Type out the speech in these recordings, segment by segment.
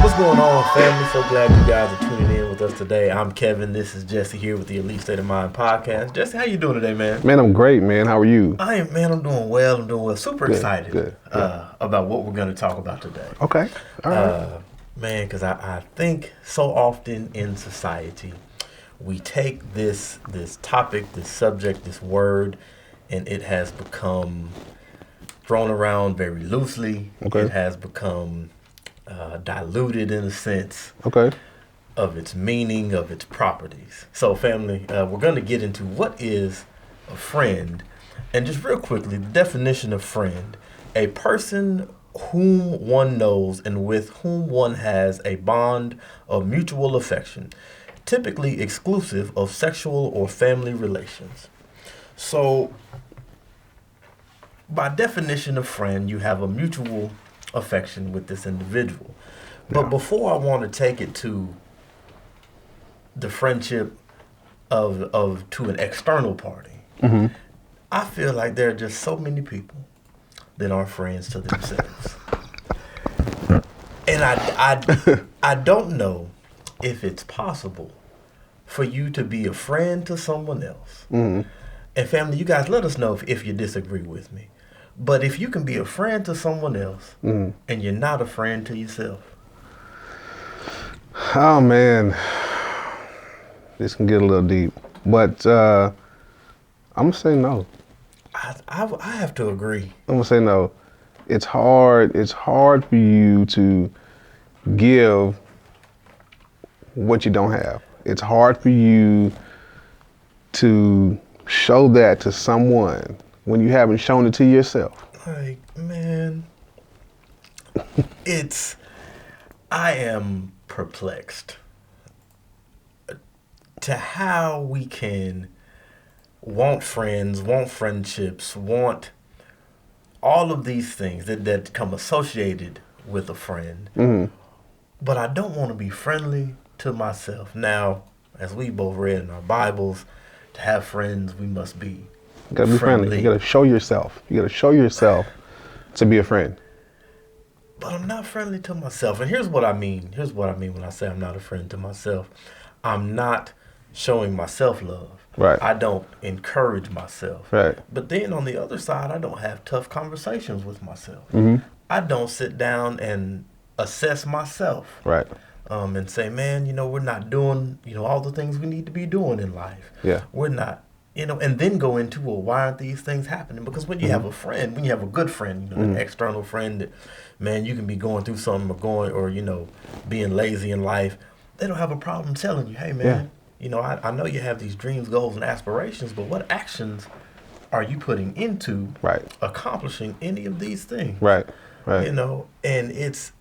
What's going on, family? So glad you guys are tuning in with us today. I'm Kevin. This is Jesse here with the Elite State of Mind podcast. Jesse, how you doing today, man? Man, I'm great, man. How are you? I'm doing well. Super excited good. about what we're going to talk about today. Okay. All right. Man, because I think so often in society, we take this topic, this subject, this word, and it has become thrown around very loosely. Okay. It has become diluted in a sense of its meaning, of its properties. So, family, we're going to get into what is a friend. And just real quickly, the definition of friend: a person whom one knows and with whom one has a bond of mutual affection, typically exclusive of sexual or family relations. So, by definition of friend, you have a mutual affection with this individual. But before I want to take it to the friendship of to an external party, I feel like there are just so many people that aren't friends to themselves. And I don't know if it's possible for you to be a friend to someone else. And family, you guys, let us know if you disagree with me. But if you can be a friend to someone else and you're not a friend to yourself. Oh, man. This can get a little deep. But I'm going to say no. I have to agree. I'm going to say no. It's hard for you to give what you don't have. It's hard for you to show that to someone when you haven't shown it to yourself. Like, man, I am perplexed to how we can want friends, want friendships, want all of these things that come associated with a friend. But I don't want to be friendly to myself. Now, as we both read in our Bibles, to have friends, we must be You gotta be friendly. You gotta show yourself. You gotta show yourself to be a friend. But I'm not friendly to myself. And here's what I mean. Here's what I mean when I say I'm not a friend to myself. I'm not showing myself love. Right. I don't encourage myself. Right. But then on the other side, I don't have tough conversations with myself. I don't sit down and assess myself. Right. And say, man, we're not doing, all the things we need to be doing in life. Yeah. We're not. And then go into, well, why aren't these things happening? Because when you have a friend, when you have a good friend, an external friend that, man, you can be going through something or being lazy in life, they don't have a problem telling you, hey, man, I know you have these dreams, goals, and aspirations, but what actions are you putting into accomplishing any of these things? Right. And it's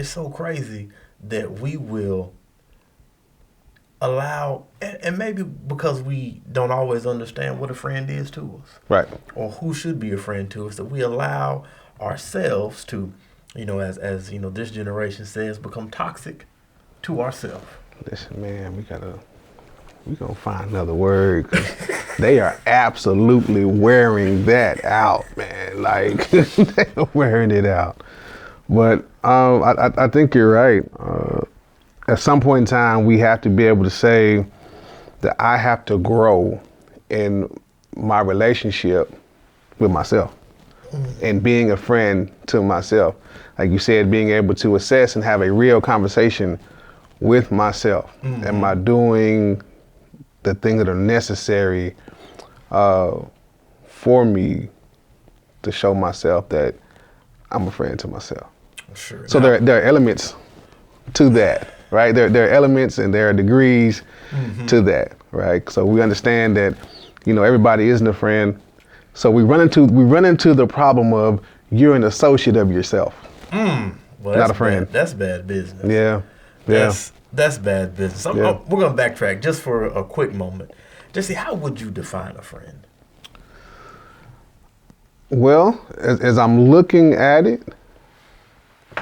so crazy that we will allow, and maybe because we don't always understand what a friend is to us, Right. or who should be a friend to us, that we allow ourselves to, as this generation says, become toxic to ourselves. Listen, man, we gonna find another word, 'cause they are absolutely wearing that out, man. Like they are wearing it out. But I think you're right. At some point in time, we have to be able to say that I have to grow in my relationship with myself and being a friend to myself. Like you said, being able to assess and have a real conversation with myself. Am I doing the things that are necessary for me to show myself that I'm a friend to myself? Sure. So there are elements to that, right? There are elements and there are degrees to that, right? So we understand that, everybody isn't a friend. So we run into the problem of you're an associate of yourself, Well, not a friend. That's bad business. Yeah. That's bad business. We're going to backtrack just for a quick moment. Jesse, how would you define a friend? Well, as I'm looking at it,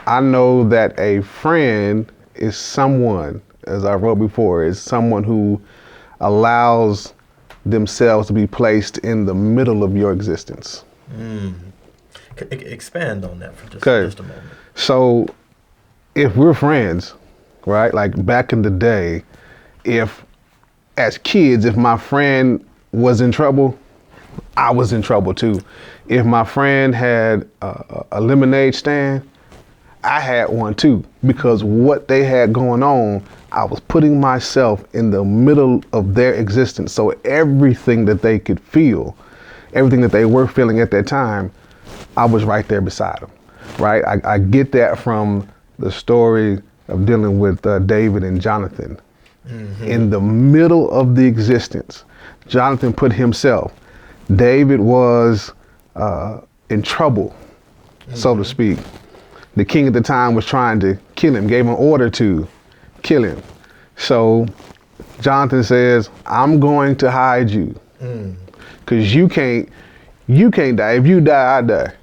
I know that a friend is someone, as I wrote before, is someone who allows themselves to be placed in the middle of your existence. Expand on that for just a moment. So if we're friends, right? Like back in the day, if as kids, if my friend was in trouble, I was in trouble too. If my friend had a lemonade stand, I had one too, because what they had going on, I was putting myself in the middle of their existence. So everything that they could feel, everything that they were feeling at that time, I was right there beside them, right? I get that from the story of dealing with David and Jonathan. In the middle of the existence, Jonathan put himself. David was in trouble, so to speak. The king at the time was trying to kill him, gave him an order to kill him. So Jonathan says, I'm going to hide you because you can't die. If you die, I die.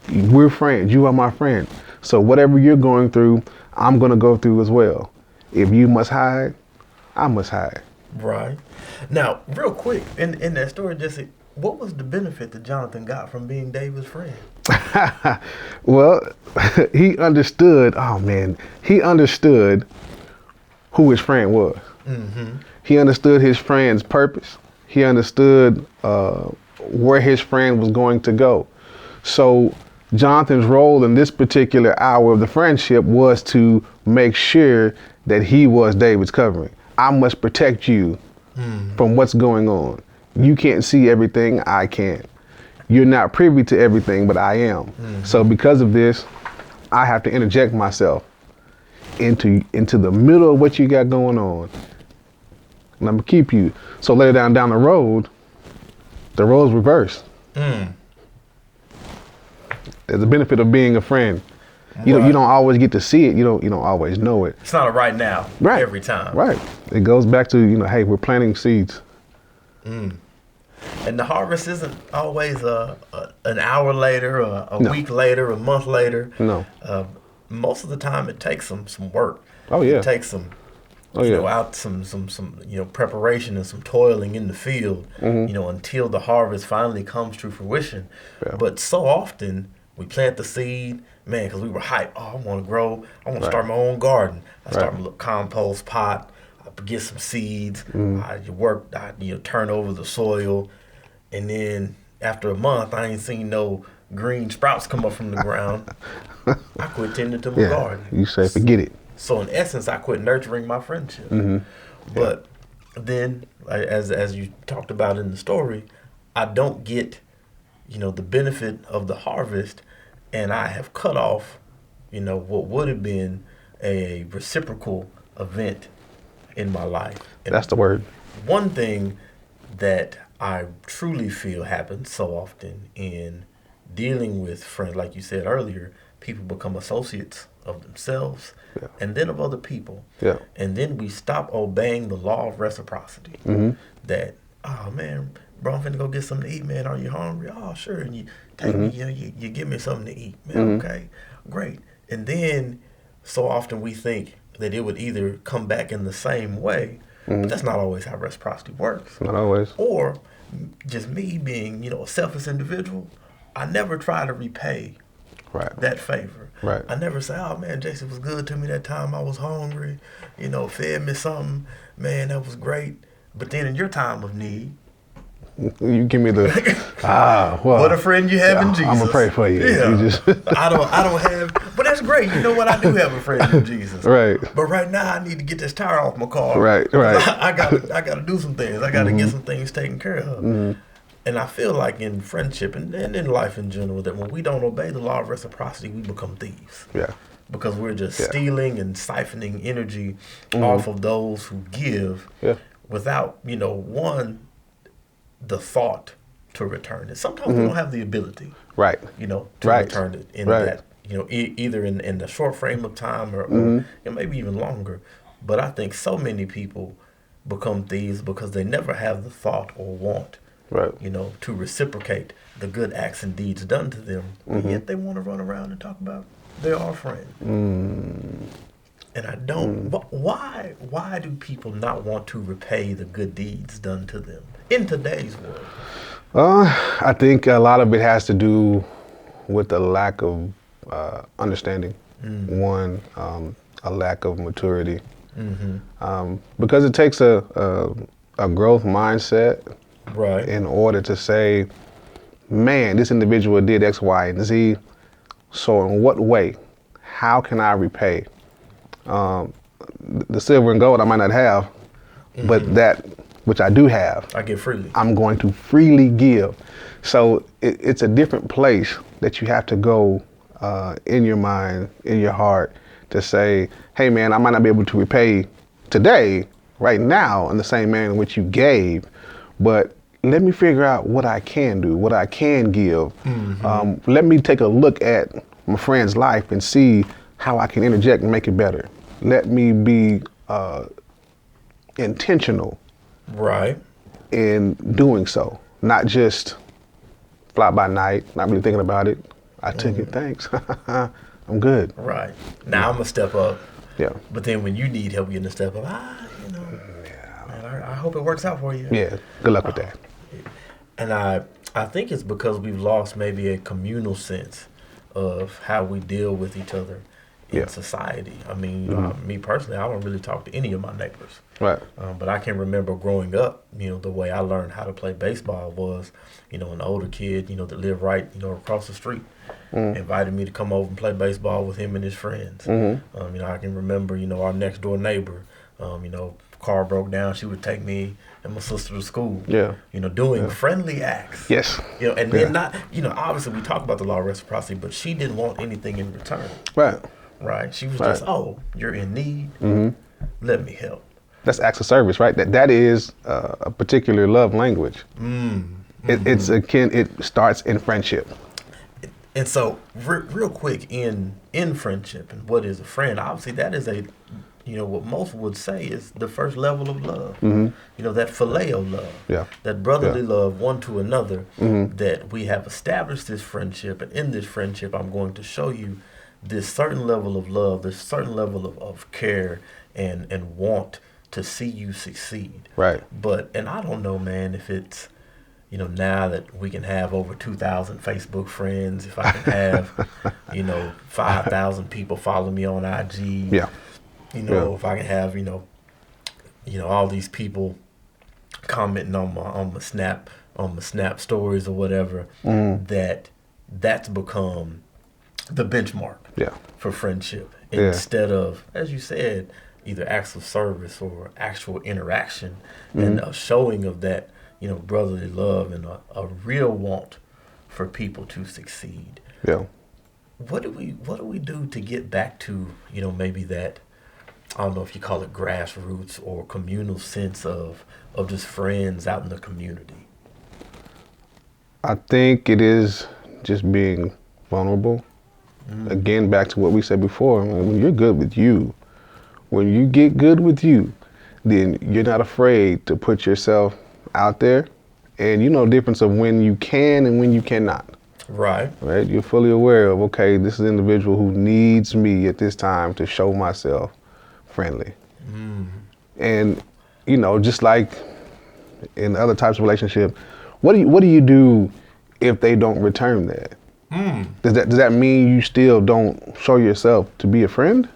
We're friends. You are my friend. So whatever you're going through, I'm going to go through as well. If you must hide, I must hide. Right. Now, real quick, in that story, Jesse, what was the benefit that Jonathan got from being David's friend? Well, he understood, he understood who his friend was. He understood his friend's purpose. He understood where his friend was going to go. So Jonathan's role in this particular hour of the friendship was to make sure that he was David's covering. I must protect you from what's going on. You can't see everything, I can't. You're not privy to everything, but I am. So because of this, I have to interject myself into the middle of what you got going on. And I'm gonna keep you. So later down the road, the roles reverse. There's a benefit of being a friend. You don't always get to see it. You don't always know it. It's not a right now, right, every time. Right. It goes back to, hey, we're planting seeds. And the harvest isn't always an hour later, or a week later, a month later. No. Most of the time, it takes some work. Oh yeah. It takes some, some preparation and some toiling in the field. Until the harvest finally comes to fruition. Yeah. But so often we plant the seed, man, because we were hyped. Oh, I want to grow. I want to start my own garden. I start my little compost pot. Get some seeds. I turn over the soil, and then after a month, I ain't seen no green sprouts come up from the ground. I quit tending to my garden. You say forget it. So in essence, I quit nurturing my friendship. But then, as you talked about in the story, I don't get, the benefit of the harvest, and I have cut off, what would have been a reciprocal event in my life. And that's the word. One thing that I truly feel happens so often in dealing with friends, like you said earlier, people become associates of themselves and then of other people. Yeah. And then we stop obeying the law of reciprocity. That, oh man, bro, I'm finna go get something to eat, man. Are you hungry? Oh, sure. And you take me, you give me something to eat, man. Okay, great. And then so often we think that it would either come back in the same way, but that's not always how reciprocity works. Not always. Or just me being, a selfish individual, I never try to repay that favor. Right. I never say, oh man, Jason was good to me that time I was hungry, fed me something, man, that was great. But then in your time of need, you give me the what a friend you have in Jesus. I'm gonna pray for you. Yeah. You just I don't have, but that's great. You know what? I do have a friend in Jesus. Right. But right now I need to get this tire off my car. Right. I gotta do some things. I gotta get some things taken care of. And I feel like in friendship and in life in general that when we don't obey the law of reciprocity, we become thieves. Yeah. Because we're just stealing and siphoning energy off of those who give without, the thought to return it. Sometimes we don't have the ability, to return it in that, either in the short frame of time or maybe even longer. But I think so many people become thieves because they never have the thought or want, to reciprocate the good acts and deeds done to them. And yet they want to run around and talk about they're our friend. And I don't. Why do people not want to repay the good deeds done to them in today's world? I think a lot of it has to do with the lack of understanding. one, a lack of maturity. Because it takes a growth mindset Right. in order to say, man, this individual did X, Y, and Z. So in what way? How can I repay? The silver and gold I might not have, but that which I do have, I give freely. I'm going to freely give. So it's a different place that you have to go in your mind, in your heart, to say, hey man, I might not be able to repay today, right now, in the same manner in which you gave, but let me figure out what I can do, what I can give. Let me take a look at my friend's life and see how I can interject and make it better. Let me be intentional Right. in doing so, not just fly by night, not really thinking about it. I took it, thanks. I'm good. Right. Now I'm gonna step up. Yeah. But then when you need help getting to step up, man, I hope it works out for you. Yeah. Good luck with that. And I think it's because we've lost maybe a communal sense of how we deal with each other in society. I mean, me personally, I don't really talk to any of my neighbors. Right. But I can remember growing up, the way I learned how to play baseball was, an older kid, that lived right, across the street, invited me to come over and play baseball with him and his friends. I can remember, our next door neighbor, car broke down, she would take me and my sister to school. Yeah. Doing friendly acts. Yes. And then not, obviously we talk about the law of reciprocity, but she didn't want anything in return. Right. Right. She was just, oh, you're in need. Let me help. That's acts of service, right? That is a particular love language. It's akin. It starts in friendship. And so, real quick, in friendship, and what is a friend? Obviously, that is what most would say is the first level of love. That phileo love, that brotherly love one to another. That we have established this friendship, and in this friendship, I'm going to show you this certain level of love, this certain level of care and want to see you succeed. Right. And I don't know, man, if it's, now that we can have over 2,000 Facebook friends, if I can have, 5,000 people follow me on IG. Yeah. If I can have, all these people commenting on my Snap stories or whatever, that's become the benchmark for friendship. Instead of, as you said, either acts of service or actual interaction and a showing of that, brotherly love and a real want for people to succeed. Yeah. What do we do to get back to, maybe that, I don't know if you call it grassroots or communal sense of just friends out in the community? I think it is just being vulnerable. Again, back to what we said before, when you're good with you, when you get good with you, then you're not afraid to put yourself out there. And you know the difference of when you can and when you cannot. Right. Right? You're fully aware of, okay, this is an individual who needs me at this time to show myself friendly. And, just like in other types of relationship, what do you do if they don't return that? Does that mean you still don't show yourself to be a friend?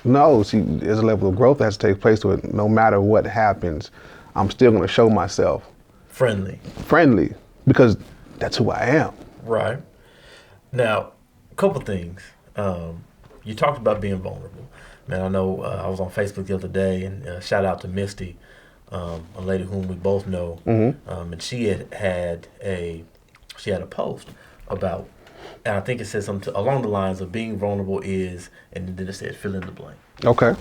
No, see, there's a level of growth that has to take place to it. No matter what happens, I'm still going to show myself friendly, because that's who I am. Right. Now, a couple things. You talked about being vulnerable. Man, I know I was on Facebook the other day, and shout out to Misty, a lady whom we both know, and she had a post about, and I think it said something along the lines of being vulnerable is, and then it said fill in the blank. Okay.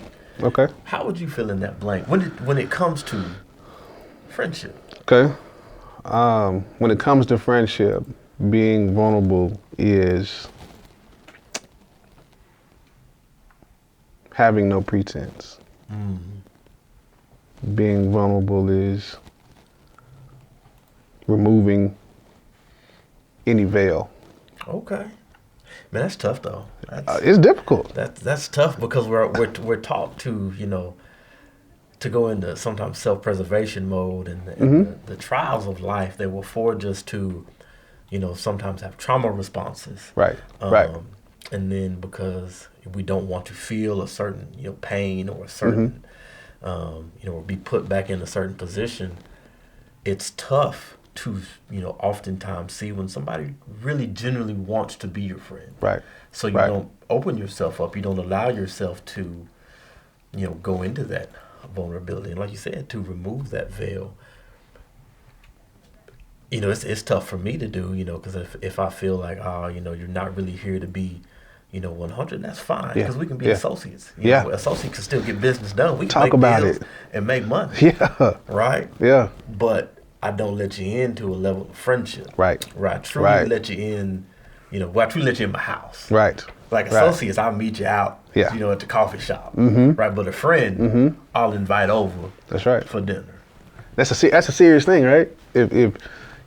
How would you fill in that blank when it comes to friendship? Okay. When it comes to friendship, being vulnerable is having no pretense. Being vulnerable is removing any veil. Okay, man, that's tough though. It's difficult. That's tough because we're taught to to go into sometimes self-preservation mode and the trials of life. They will forge us to sometimes have trauma responses. Right. and then because we don't want to feel a certain pain or a certain or be put back in a certain position, it's tough to oftentimes see when somebody really genuinely wants to be your friend. Right. So you don't open yourself up. You don't allow yourself to go into that vulnerability, and like you said, to remove that veil. It's tough for me to do, because if I feel like, you're not really here to be, 100, that's fine, because we can be associates. Associates can still get business done. We can talk make about deals it and make money. Yeah. Right? Yeah. But I don't let you into a level of friendship. Right. Right. I truly let you in, I truly let you in my house. Right. Like associates, I'll meet you out, at the coffee shop. Right. But a friend, I'll invite over. That's right. For dinner. That's a serious thing, right? If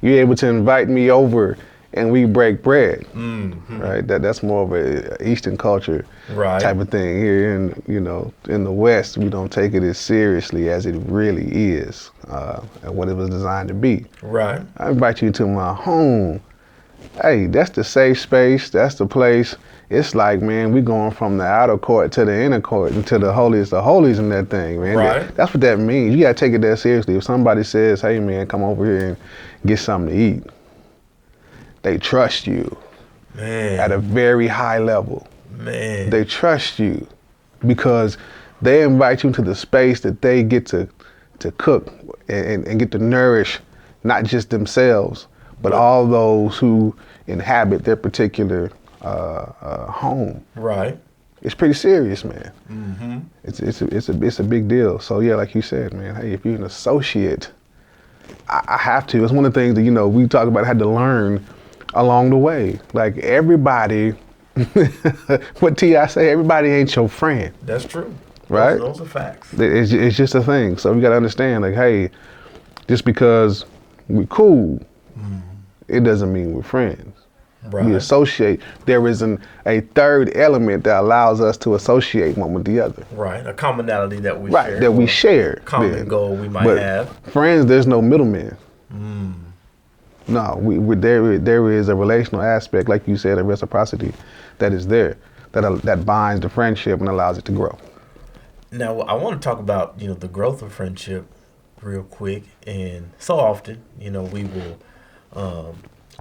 you're able to invite me over and we break bread, right? That's more of a Eastern culture type of thing. Here in the West, we don't take it as seriously as it really is, and what it was designed to be. Right. I invite you to my home. Hey, that's the safe space. That's the place. It's like, man, we going from the outer court to the inner court and to the holiest of holies in that thing, man. Right. That's what that means. You gotta take it that seriously. If somebody says, hey man, come over here and get something to eat, they trust you. Man. At a very high level. Man. They trust you because they invite you into the space that they get to cook and get to nourish not just themselves, but all those who inhabit their particular home. Right. It's pretty serious, man. It's a big deal. So yeah, like you said, man. Hey, if you're an associate, I have to. It's one of the things that we talk about. I had to learn along the way. Like everybody, what T.I. say, everybody ain't your friend. That's true. Right. Those are facts. It's just a thing. So we got to understand, like, hey, just because we're cool, it doesn't mean we're friends. Right. We associate. There is a third element that allows us to associate one with the other. Right. A commonality that we share. Right, that we share. Common goal we might have. Friends, there's no middleman. No, there is a relational aspect, like you said, a reciprocity that is there, that binds the friendship and allows it to grow. Now, I want to talk about, the growth of friendship real quick. And so often, we will,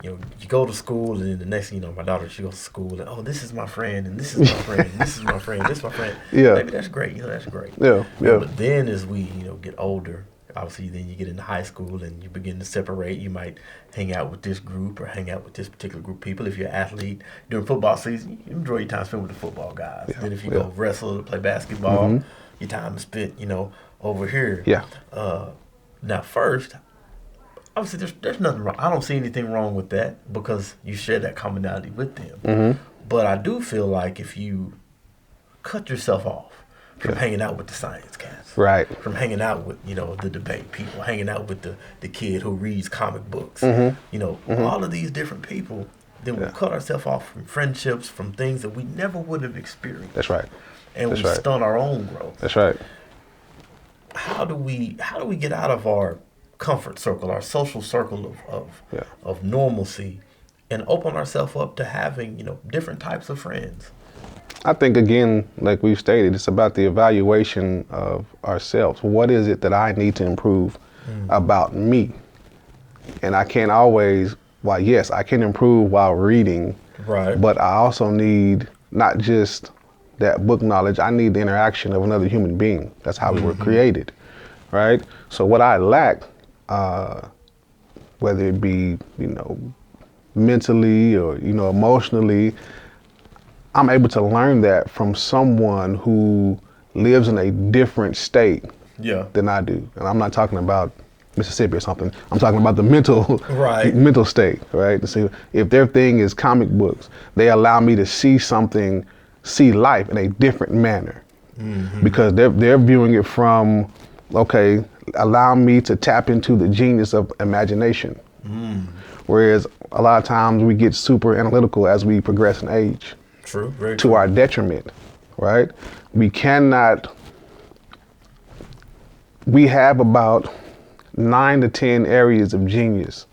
you go to school, and then the next thing my daughter, she goes to school, and, oh, this is my friend, and this is my friend, and this is my friend, this is my friend. Yeah. Maybe that's great, that's great. Yeah. But then as we, get older, obviously then you get into high school and you begin to separate. You might hang out with this group or hang out with this particular group of people. If you're an athlete during football season, you enjoy your time spent with the football guys. Yeah. Then if you go wrestle or play basketball, your time is spent, over here. Yeah. Now, first, obviously there's nothing wrong. I don't see anything wrong with that because you share that commonality with them. But I do feel like if you cut yourself off from hanging out with the science cats, right? From hanging out with the debate people, hanging out with the kid who reads comic books, all of these different people, then we cut ourselves off from friendships, from things that we never would have experienced. That's right. And we stunt our own growth. That's right. How do we get out of our comfort circle, our social circle of normalcy, and open ourselves up to having different types of friends? I think, again, like we've stated, it's about the evaluation of ourselves. What is it that I need to improve about me? And I can't always, yes, I can improve while reading, right? But I also need not just that book knowledge, I need the interaction of another human being. That's how we were created, right? So what I lack, whether it be, mentally or, emotionally, I'm able to learn that from someone who lives in a different state than I do. And I'm not talking about Mississippi or something. I'm talking about the mental state, right? So if their thing is comic books, they allow me to see life in a different manner because they're viewing it from, okay, allow me to tap into the genius of imagination. Whereas a lot of times we get super analytical as we progress in age. True, very to true. Our detriment, right? We have about 9 to 10 areas of genius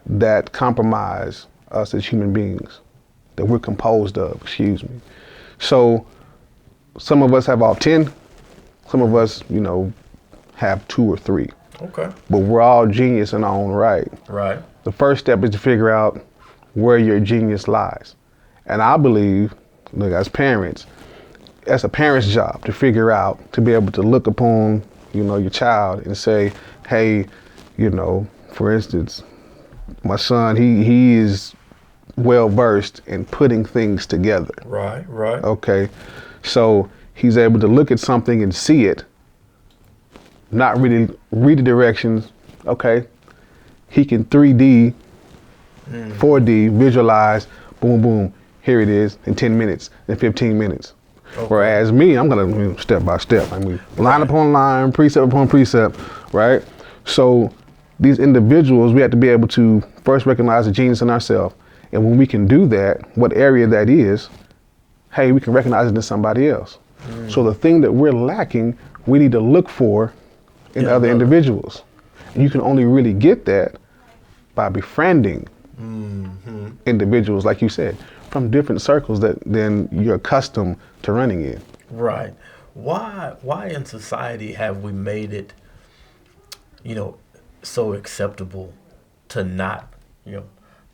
that compromise us as human beings that we're composed of, excuse me. So some of us have all 10, some of us, have 2 or 3. Okay. But we're all genius in our own right. Right. The first step is to figure out where your genius lies. And I believe, look, as parents, that's a parent's job to figure out, to be able to look upon, your child and say, hey, for instance, my son, he is well versed in putting things together. Right, right. Okay. So he's able to look at something and see it, not really read the directions. Okay. He can 3D, 4D, visualize, boom, boom, here it is in 10 minutes, in 15 minutes. Okay. Whereas me, I'm going to step by step. Line upon line, precept upon precept, right? So these individuals, we have to be able to first recognize the genius in ourselves. And when we can do that, what area that is, hey, we can recognize it in somebody else. So the thing that we're lacking, we need to look for in other individuals. And you can only really get that by befriending individuals, like you said, from different circles than you're accustomed to running in. Right. Why in society have we made it, so acceptable to not,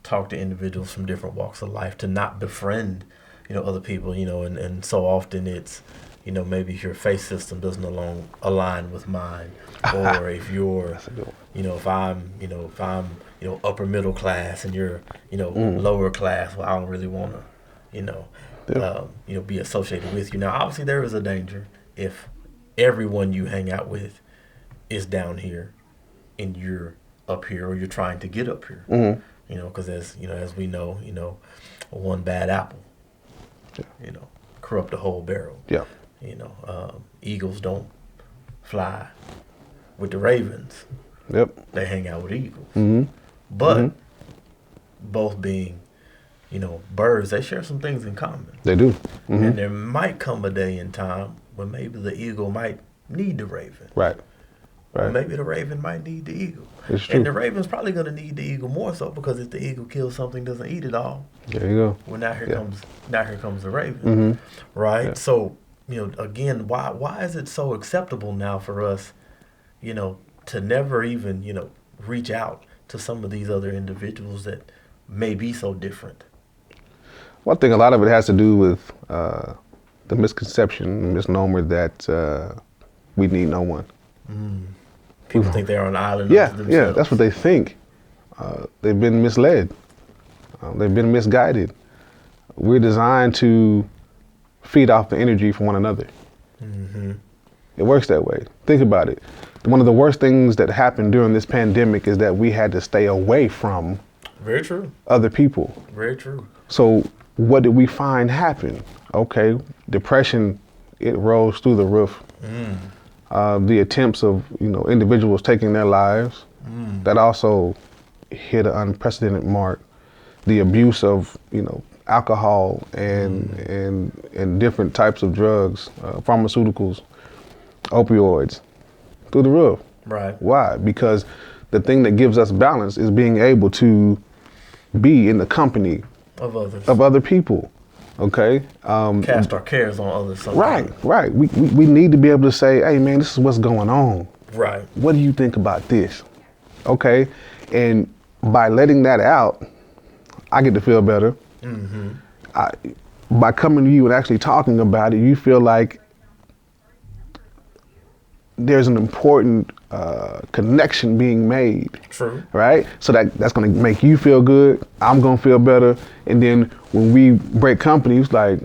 talk to individuals from different walks of life, to not befriend, other people, and so often it's, maybe your faith system doesn't align with mine, or if you're, if I'm upper middle class and you're, lower class, well, I don't really want to, be associated with you. Now, obviously, there is a danger if everyone you hang out with is down here and you're up here, or you're trying to get up here. Because as we know, one bad apple, corrupt the whole barrel. Yeah. Eagles don't fly with the ravens. Yep. They hang out with eagles. But both being, birds, they share some things in common. They do. And there might come a day in time when maybe the eagle might need the raven. Right. Or maybe the raven might need the eagle. It's true. And the raven's probably going to need the eagle more so, because if the eagle kills something, doesn't eat it all. There you go. Well, now here comes the raven. Right? Yeah. So, again, why is it so acceptable now for us, to never even, reach out to some of these other individuals that may be so different? Well, I think a lot of it has to do with the misconception, misnomer that we need no one. People think they're on an island. Yeah, that's what they think. They've been misled. They've been misguided. We're designed to feed off the energy from one another. It works that way. Think about it. One of the worst things that happened during this pandemic is that we had to stay away from Very true. other people. Very true. So what did we find happen? Okay, depression, it rose through the roof. The attempts of individuals taking their lives, that also hit an unprecedented mark. The abuse of alcohol and different types of drugs, pharmaceuticals, opioids, through the roof. Right. Why? Because the thing that gives us balance is being able to be in the company of other people. Okay. Cast our cares on others sometimes. Right. We need to be able to say, hey man, this is what's going on. Right. What do you think about this? Okay. And by letting that out, I get to feel better. By coming to you and actually talking about it, you feel like there's an important connection being made. True. Right? So that's going to make you feel good. I'm going to feel better. And then when we break company, it's like,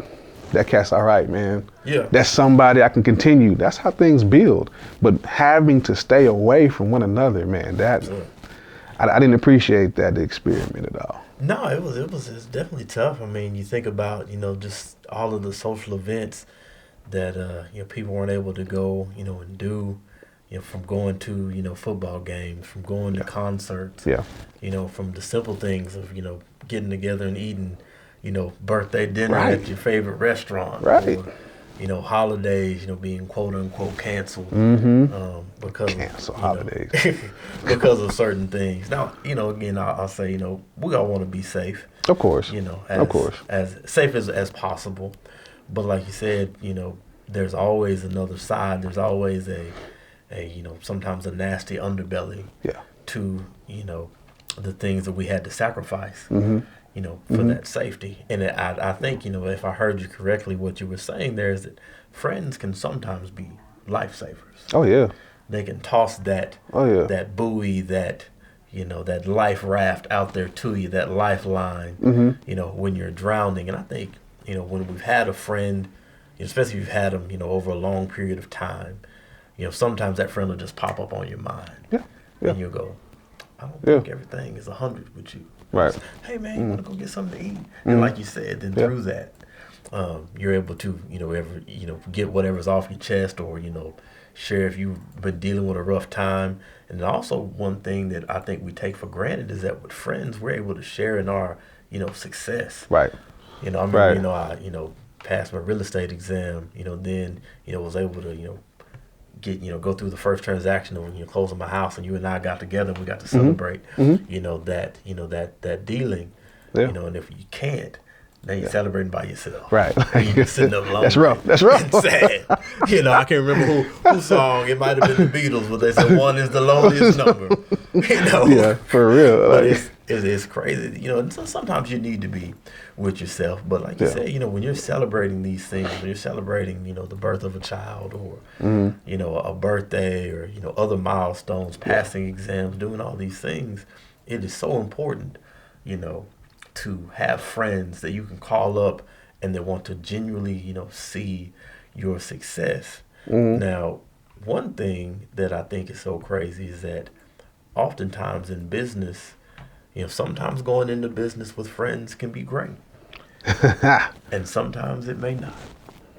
that cat's all right, man. Yeah. That's somebody I can continue. That's how things build. But having to stay away from one another, man, I didn't appreciate that experiment at all. No, it's definitely tough. I mean, you think about, just all of the social events that, people weren't able to go, and do, from going to, football games, from going to concerts, from the simple things of, getting together and eating, birthday dinner at your favorite restaurant. Right. Or, holidays, being quote unquote canceled because of, holidays because of certain things. Now, again, I'll say, we all want to be safe. Of course. Of course. As safe as possible. But like you said, there's always another side. There's always a sometimes a nasty underbelly to, the things that we had to sacrifice, for that safety. And I think, if I heard you correctly, what you were saying there is that friends can sometimes be lifesavers. Oh, yeah. They can toss that that buoy, that that life raft out there to you, that lifeline, when you're drowning. And I think, when we've had a friend, especially if you've had them, over a long period of time, sometimes that friend will just pop up on your mind. Yeah. And you'll go, I don't think everything is 100 with you. Right. Hey, man, you want to go get something to eat? And like you said, then through that, you're able to, get whatever's off your chest, or, share if you've been dealing with a rough time. And also one thing that I think we take for granted is that with friends, we're able to share in our, success. Right. I remember, I, passed my real estate exam, then, was able to, get, go through the first transaction of, closing my house, and you and I got together and we got to celebrate, that dealing, and if you can't, now you're celebrating by yourself. Right. You're just sitting up alone. That's rough. That's rough. And sad. I can't remember whose song. It might have been the Beatles, but they said one is the loneliest number. Yeah, for real. But it's crazy. And so sometimes you need to be with yourself. But like you said, when you're celebrating these things, when you're celebrating, the birth of a child, or, a birthday, or, other milestones, passing exams, doing all these things, it is so important, to have friends that you can call up and they want to genuinely, see your success. Now, one thing that I think is so crazy is that oftentimes in business, sometimes going into business with friends can be great. And sometimes it may not.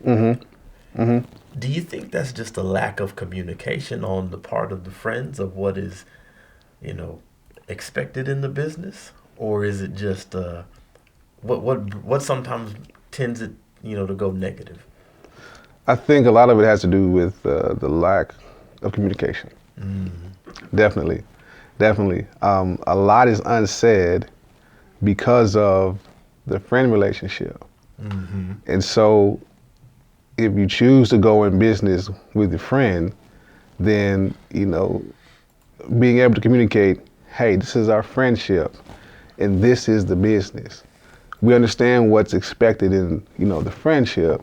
Do you think that's just a lack of communication on the part of the friends of what is, expected in the business? Or is it just what sometimes tends it, to go negative? I think a lot of it has to do with the lack of communication. Definitely. A lot is unsaid because of the friend relationship. And so if you choose to go in business with a friend, then, being able to communicate, hey, this is our friendship and this is the business. We understand what's expected in, the friendship.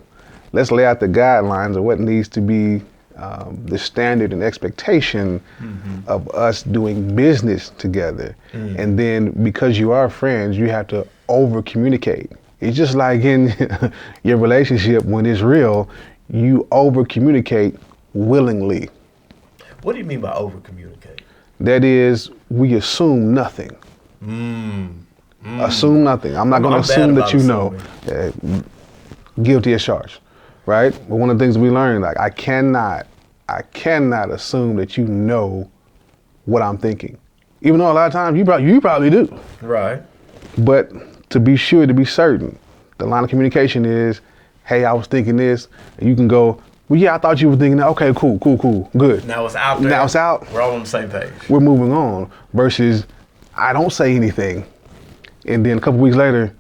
Let's lay out the guidelines of what needs to be the standard and expectation of us doing business together. And then because you are friends, you have to over communicate. It's just like in your relationship, when it's real, you over communicate willingly. What do you mean by over communicate? That is, we assume nothing. Assume nothing. I'm not going to assume that you know. Guilty as charged, right? But one of the things we learned, like I cannot assume that you know what I'm thinking, even though a lot of times you probably do. Right. But to be sure, to be certain, the line of communication is, hey, I was thinking this, and you can go, well, yeah, I thought you were thinking that. Okay, cool, good. Now it's out there. Now it's out. We're all on the same page. We're moving on. Versus, I don't say anything, and then a couple weeks later,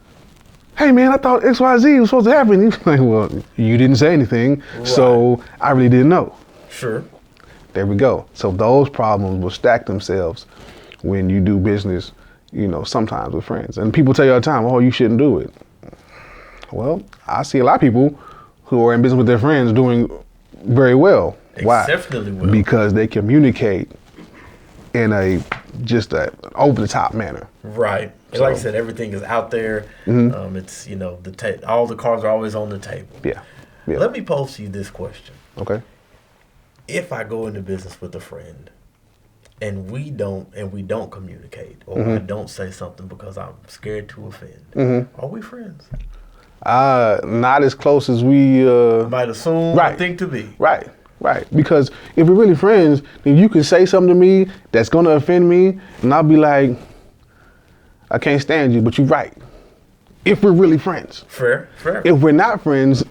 hey man, I thought X, Y, Z was supposed to happen. He's like, well, you didn't say anything, so I really didn't know. Sure. There we go. So those problems will stack themselves when you do business, sometimes with friends. And people tell you all the time, oh, you shouldn't do it. Well, I see a lot of people who are in business with their friends doing very well. Why? Exceptionally well. Because they communicate in a over the top manner. Right. So, like I said, everything is out there. It's, all the cards are always on the table. Yeah. Let me pose to you this question. Okay. If I go into business with a friend and we don't communicate, or I don't say something because I'm scared to offend, are we friends? Not as close as we might assume or think to be. Right. Because if we're really friends, then you can say something to me that's gonna offend me, and I'll be like, I can't stand you, but you're right. If we're really friends. Fair. If we're not friends,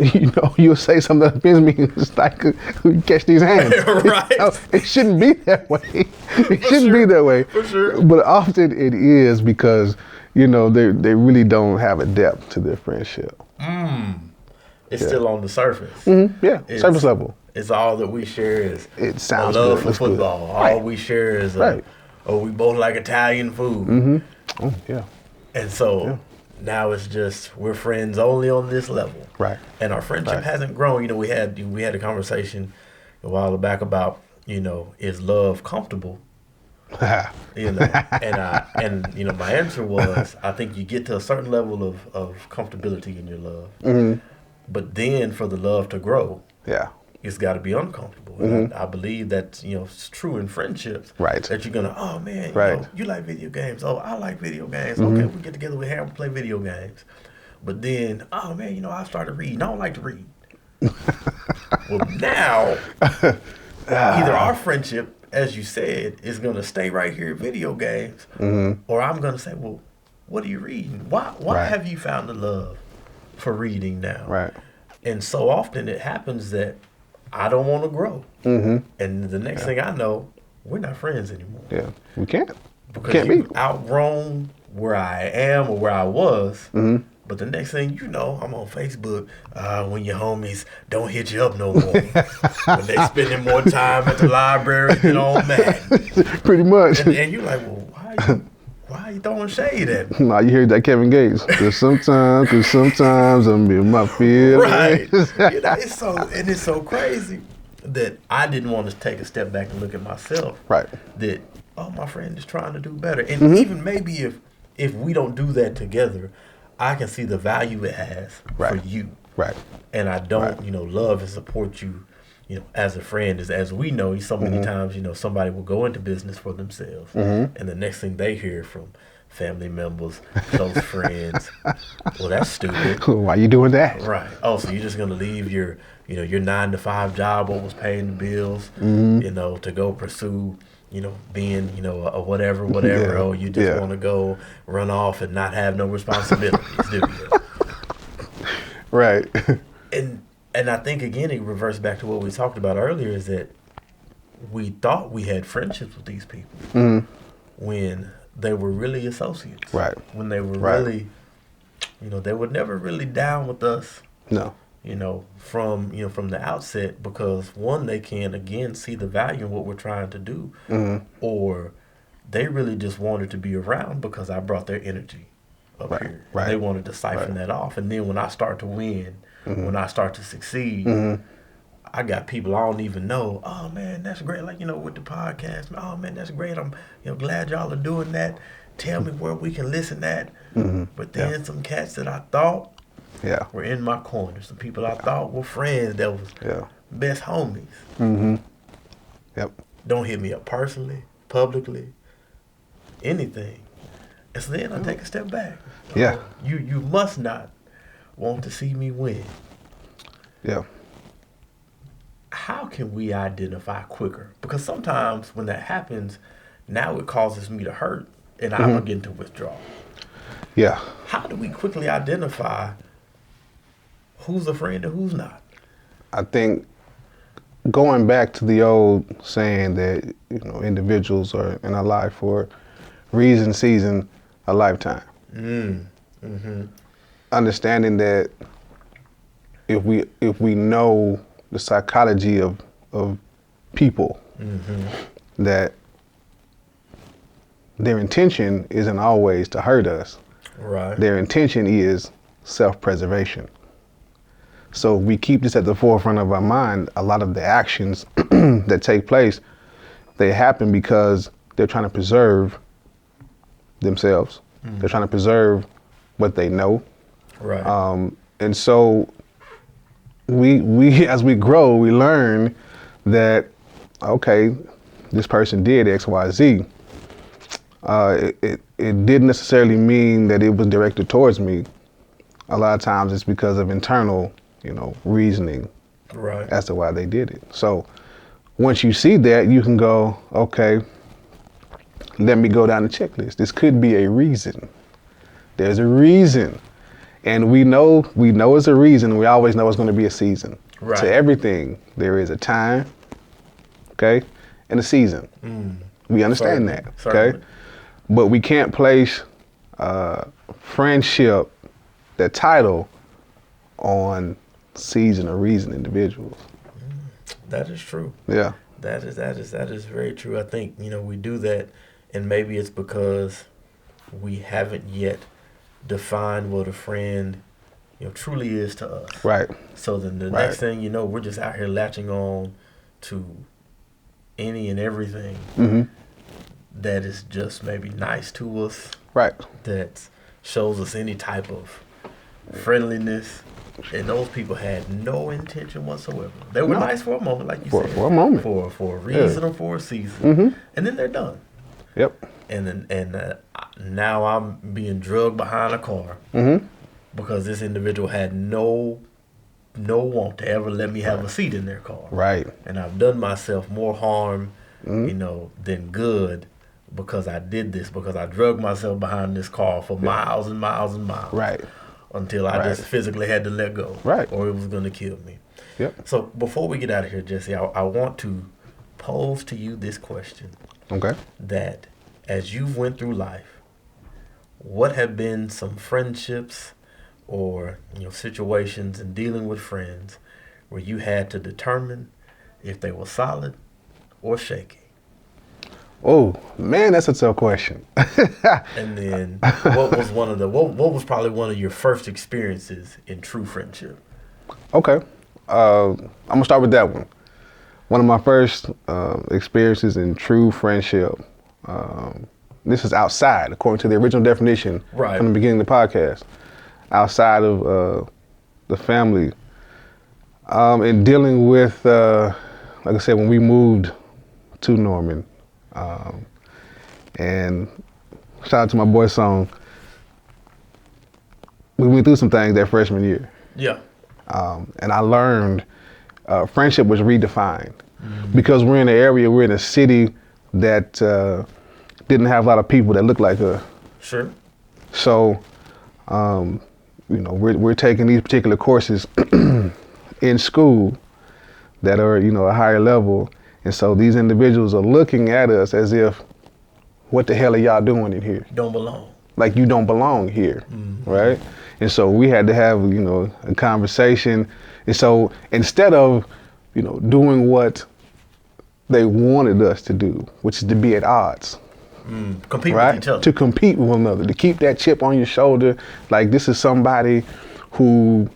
you'll say something that offends me, and it's like, we catch these hands. Right. It shouldn't be that way. It shouldn't be that way. For sure. But often it is because, they really don't have a depth to their friendship. It's still on the surface. Yeah, surface level. It's all that we share is It sounds a love good, for looks good. football. Right. All we share is Right. we both like Italian food. Oh, yeah. And so now it's just we're friends only on this level. Right. And our friendship hasn't grown. We had a conversation a while back about, is love comfortable? And my answer was, I think you get to a certain level of comfortability in your love. But then for the love to grow, it's got to be uncomfortable. And I believe that, it's true in friendships. Right. That you're going to, oh man, you like video games. Oh, I like video games. Okay, we get together, we have play video games. But then, oh man, I started reading. I don't like to read. Well, now, either our friendship, as you said, is going to stay right here at video games, or I'm going to say, well, what are you reading? Why have you found the love for reading now? Right. And so often it happens that I don't want to grow. And the next thing I know, we're not friends anymore. Yeah, we can't. Because Can't you've be. outgrown where I am or where I was. But the next thing you know, I'm on Facebook when your homies don't hit you up no more. When they spending more time at the library than on Madden. Pretty much. And you're like, well, why are you throwing shade at me? Nah, you heard that Kevin Gates. Cause sometimes I'm in my feelings. Right. It's so crazy that I didn't want to take a step back and look at myself. Right. That, my friend is trying to do better. And even maybe if we don't do that together, I can see the value it has for you. Right. And I don't, love and support you, as a friend. As we know, so many times, somebody will go into business for themselves. And the next thing they hear from family members, close friends, well, that's stupid. Why you doing that? Right. Oh, so you're just going to leave your 9-to-5 job, what was paying the bills, to go pursue, being, a whatever. Yeah. Oh, you just want to go run off and not have no responsibilities, do you? Right. And I think, again, it reverts back to what we talked about earlier, is that we thought we had friendships with these people when they were really associates. Right. When they were really, they were never really down with us. No. From the outset, because one, they can again see the value in what we're trying to do, or they really just wanted to be around because I brought their energy up here. Right. They wanted to siphon that off, and then when I start to win, when I start to succeed, I got people I don't even know. Oh man, that's great! Like with the podcast. Oh man, that's great! I'm glad y'all are doing that. Tell me where we can listen at. But then some cats that I thought were in my corner. Some people I thought were friends that was best homies. Yep. Don't hit me up personally, publicly, anything. And so then I take a step back. Yeah. You must not want to see me win. Yeah. How can we identify quicker? Because sometimes when that happens, now it causes me to hurt and I begin to withdraw. Yeah. How do we quickly identify who's a friend and who's not? I think going back to the old saying that, individuals are in our life for reason, season, a lifetime. Understanding that if we know the psychology of people, that their intention isn't always to hurt us. Right. Their intention is self-preservation. So we keep this at the forefront of our mind. A lot of the actions that take place, they happen because they're trying to preserve themselves. They're trying to preserve what they know. Right. And so we as we grow, we learn that, okay, this person did X, Y, Z. It didn't necessarily mean that it was directed towards me. A lot of times it's because of internal, reasoning as to why they did it. So once you see that, you can go, okay, let me go down the checklist. This could be a reason. There's a reason. And we know it's a reason. We always know it's going to be a season. Right. To everything, there is a time, okay, and a season. We understand that, okay? Certainly. But we can't place friendship, that title, on season or reason individuals. That is true. Yeah. That is very true. I think, we do that, and maybe it's because we haven't yet defined what a friend, truly is to us. Right. So then the next thing you know, we're just out here latching on to any and everything that is just maybe nice to us. Right. That shows us any type of friendliness. And those people had no intention whatsoever. They were nice for a moment, like you said. For a moment. For a reason or for a season. And then they're done. Yep. And now I'm being drugged behind a car because this individual had no want to ever let me have a seat in their car. Right. And I've done myself more harm, than good because I did this, because I drugged myself behind this car for miles and miles and miles. Right. Until I just physically had to let go. Right. Or it was going to kill me. Yep. So before we get out of here, Jesse, I want to pose to you this question. Okay. That as you've went through life, what have been some friendships or situations in dealing with friends where you had to determine if they were solid or shaky? Oh man, that's a tough question. And then what was probably one of your first experiences in true friendship? Okay. I'm gonna start with that one. One of my first experiences in true friendship. This is outside, according to the original definition from the beginning of the podcast. Outside of the family, and dealing with, like I said, when we moved to Norman. And shout out to my boy Song. We went through some things that freshman year. Yeah. And I learned friendship was redefined because we're in an area, we're in a city that didn't have a lot of people that looked like us. Sure. So, we're taking these particular courses in school that are, a higher level. And so these individuals are looking at us as if, what the hell are y'all doing in here? Don't belong. Like you don't belong here, right? And so we had to have, a conversation. And so instead of, doing what they wanted us to do, which is to be at odds. Compete with each other. To compete with one another, to keep that chip on your shoulder. Like this is somebody who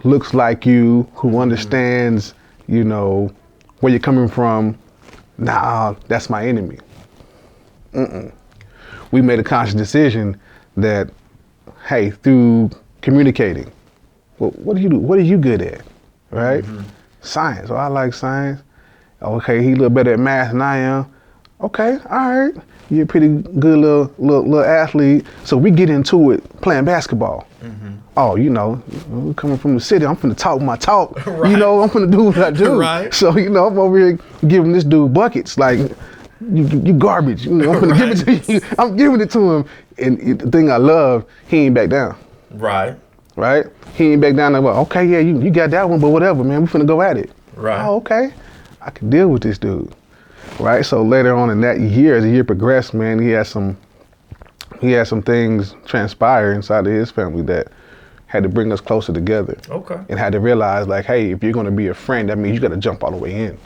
looks like you, who understands, where you're coming from. Nah, that's my enemy. We made a conscious decision that, hey, through communicating, well, what do you do? What are you good at, right? Science. Oh, I like science. Okay, he a little better at math than I am. Okay, all right. You're a pretty good little athlete. So we get into it playing basketball. Oh, we're coming from the city. I'm finna talk my talk. I'm finna do what I do. Right. So, I'm over here giving this dude buckets. Like, you garbage. I'm finna give it to you. I'm giving it to him. And the thing I love, he ain't back down. Right. Right? He ain't back down. Like, well, okay, yeah, you got that one, but whatever, man. We finna go at it. Right. Oh, okay. I can deal with this dude. Right? So later on in that year, as the year progressed, man, he had some things transpire inside of his family that had to bring us closer together. Okay. And had to realize, like, hey, if you're gonna be a friend, that means you gotta jump all the way in.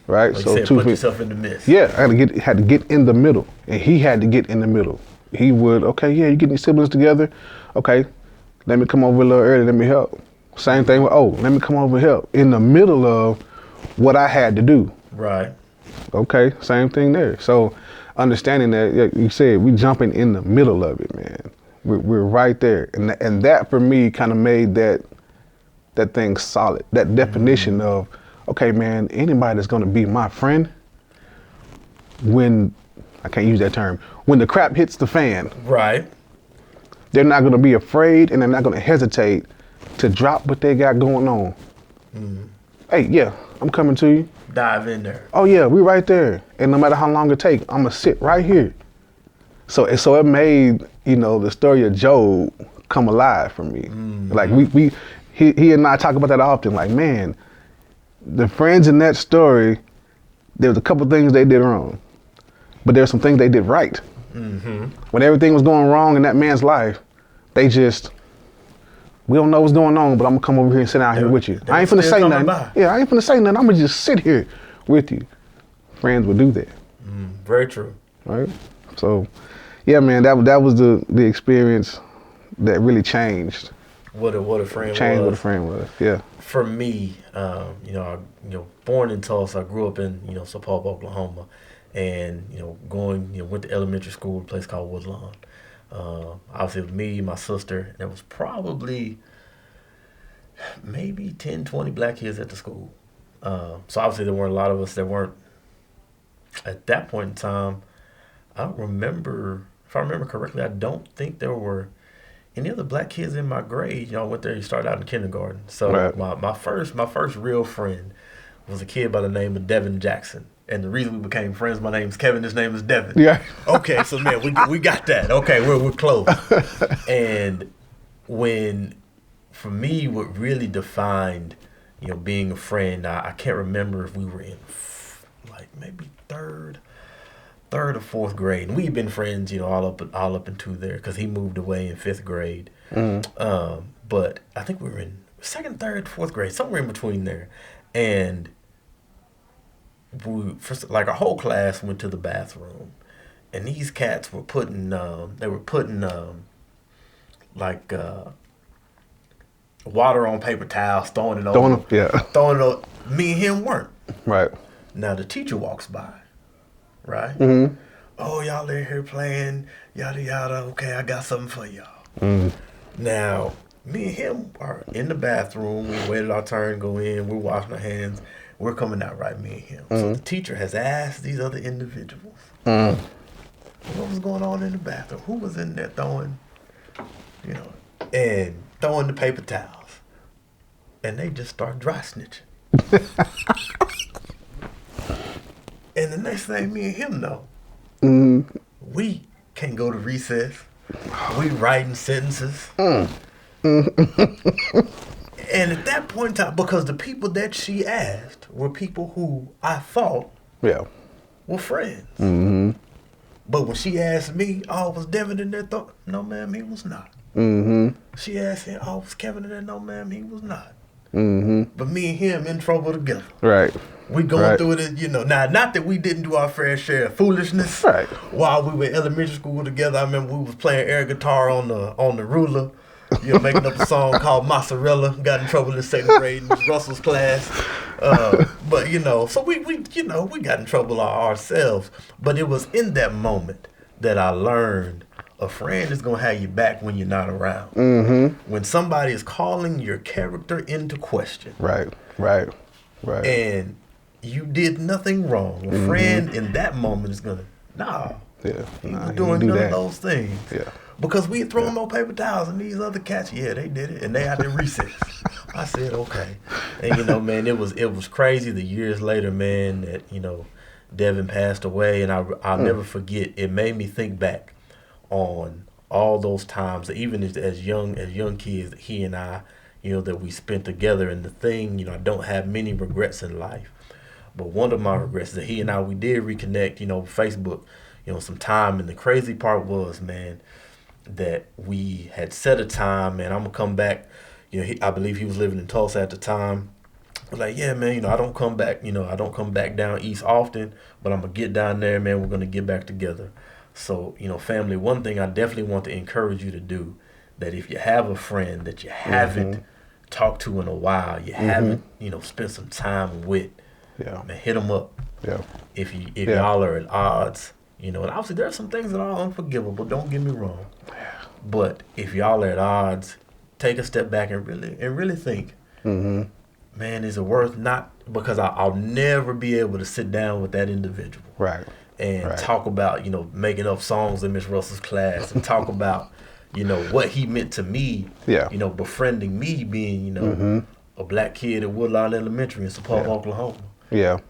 Right? Like so you said, put yourself in the midst. Yeah, I had to get in the middle. And he had to get in the middle. He would, okay, yeah, you getting your siblings together? Okay, let me come over a little early, let me help. Same thing with, let me come over and help. In the middle of what I had to do. Right. Okay, same thing there. So understanding that, like you said, we jumping in the middle of it, man. We're right there. And that for me kind of made that thing solid. That definition of, okay, man, anybody that's gonna be my friend, when, I can't use that term, when the crap hits the fan. Right. They're not gonna be afraid and they're not gonna hesitate to drop what they got going on. Hey, yeah, I'm coming to you. Dive in there. Oh yeah, we right there. And no matter how long it takes, I'm gonna sit right here. So it made, the story of Job come alive for me. Like he and I talk about that often. Like, man, the friends in that story, there was a couple things they did wrong, but there's some things they did right. When everything was going wrong in that man's life, they just, we don't know what's going on, but I'm gonna come over here and sit down here with you. I ain't finna say nothing. Yeah, I ain't finna say nothing. I'm gonna just sit here with you. Friends would do that. Very true. Right? So, yeah, man, that was the experience that really changed. What a friend Changed was. what a friend was. Yeah. For me, born in Tulsa, I grew up in Sapulpa, Oklahoma, and went to elementary school, a place called Woodlawn. Obviously, it was me, my sister. There was probably maybe 10, 20 black kids at the school. So obviously, there weren't a lot of us that weren't at that point in time. I don't remember. If I remember correctly, I don't think there were any other black kids in my grade. Went there. You started out in kindergarten. So Right. my first real friend was a kid by the name of Devin Jackson. And the reason we became friends, my name's Kevin. His name is Devin. Yeah. Okay, so man, we got that. Okay, we're close. And for me, what really defined, being a friend, I can't remember if we were in like maybe third or fourth grade, and we've been friends, all up into there, because he moved away in fifth grade. But I think we were in second, third, fourth grade, somewhere in between there, and our whole class went to the bathroom, and these cats were putting water on paper towels, throwing it on. Throwing it on. Me and him weren't. Right. Now the teacher walks by, right? Mm-hmm. Oh, y'all in here playing, yada yada. Okay, I got something for y'all. Now, me and him are in the bathroom. We waited our turn to go in. We're washing our hands. We're coming out, right, me and him. So the teacher has asked these other individuals, what was going on in the bathroom? Who was in there throwing the paper towels? And they just start dry snitching. And the next thing me and him know, we can't go to recess. We writing sentences. And at that point in time, because the people that she asked were people who I thought were friends. But when she asked me, oh, was Devin in there? No, ma'am, he was not. She asked him, oh, was Kevin in there? No, ma'am, he was not. But me and him in trouble together. Right. We going through it, Now, not that we didn't do our fair share of foolishness. Right. While we were in elementary school together, I remember we was playing air guitar on the ruler. Making up a song called Mozzarella. Got in trouble in second grade in Miss Russell's class. But so we got in trouble ourselves. But it was in that moment that I learned a friend is gonna have you back when you're not around. When somebody is calling your character into question. Right. And you did nothing wrong. A friend in that moment is gonna he was doing none of those things. Yeah. Because we had thrown no paper towels, and these other cats, they did it, and they had to recess. I said, okay. And, man, it was crazy the years later, man, that, Devin passed away, and I'll never forget. It made me think back on all those times, even as young kids, that he and I, that we spent together. And the thing, I don't have many regrets in life. But one of my regrets is that he and I, we did reconnect, Facebook, some time. And the crazy part was, man, that we had set a time, man, I'm gonna come back. I believe he was living in Tulsa at the time. I was like, yeah, man, I don't come back, I don't come back down east often, but I'm gonna get down there, man. We're gonna get back together. So, family, one thing I definitely want to encourage you to do, that if you have a friend that you haven't talked to in a while, you haven't, spent some time with, man, hit them up. Yeah. If y'all are at odds, and obviously there are some things that are unforgivable, don't get me wrong. But if y'all are at odds, take a step back and really think, man, is it worth not? Because I'll never be able to sit down with that individual, and talk about making up songs in Miss Russell's class, and talk about what he meant to me, befriending me, being a black kid at Woodlawn Elementary in Sapulpa, Oklahoma.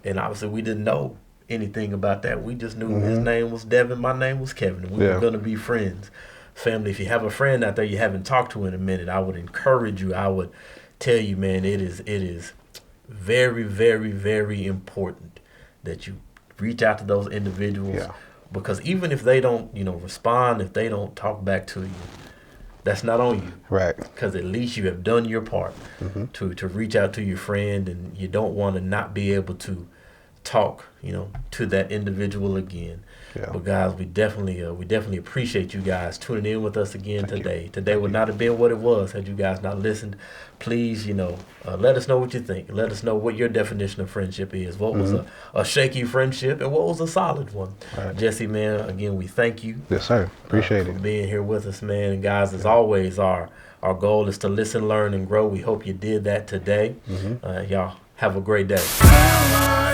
And obviously we didn't know anything about that. We just knew his name was Devin, my name was Kevin, and we were gonna be friends. Family, if you have a friend out there you haven't talked to in a minute, I would encourage you. I would tell you, man, it is very, very, very important that you reach out to those individuals, Because even if they don't, respond, if they don't talk back to you, that's not on you. Right. Because at least you have done your part to reach out to your friend, and you don't want to not be able to talk, to that individual again. Yeah. But guys, we definitely appreciate you guys tuning in with us again Thank today. you. Today would not have been what it was had you guys not listened. Please, let us know what you think. Let us know what your definition of friendship is. What was a shaky friendship, and what was a solid one? Right. Jesse, man, again, we thank you. Yes, sir. Appreciate for it. being here with us, man. And guys, as always, our goal is to listen, learn, and grow. We hope you did that today. Y'all have a great day.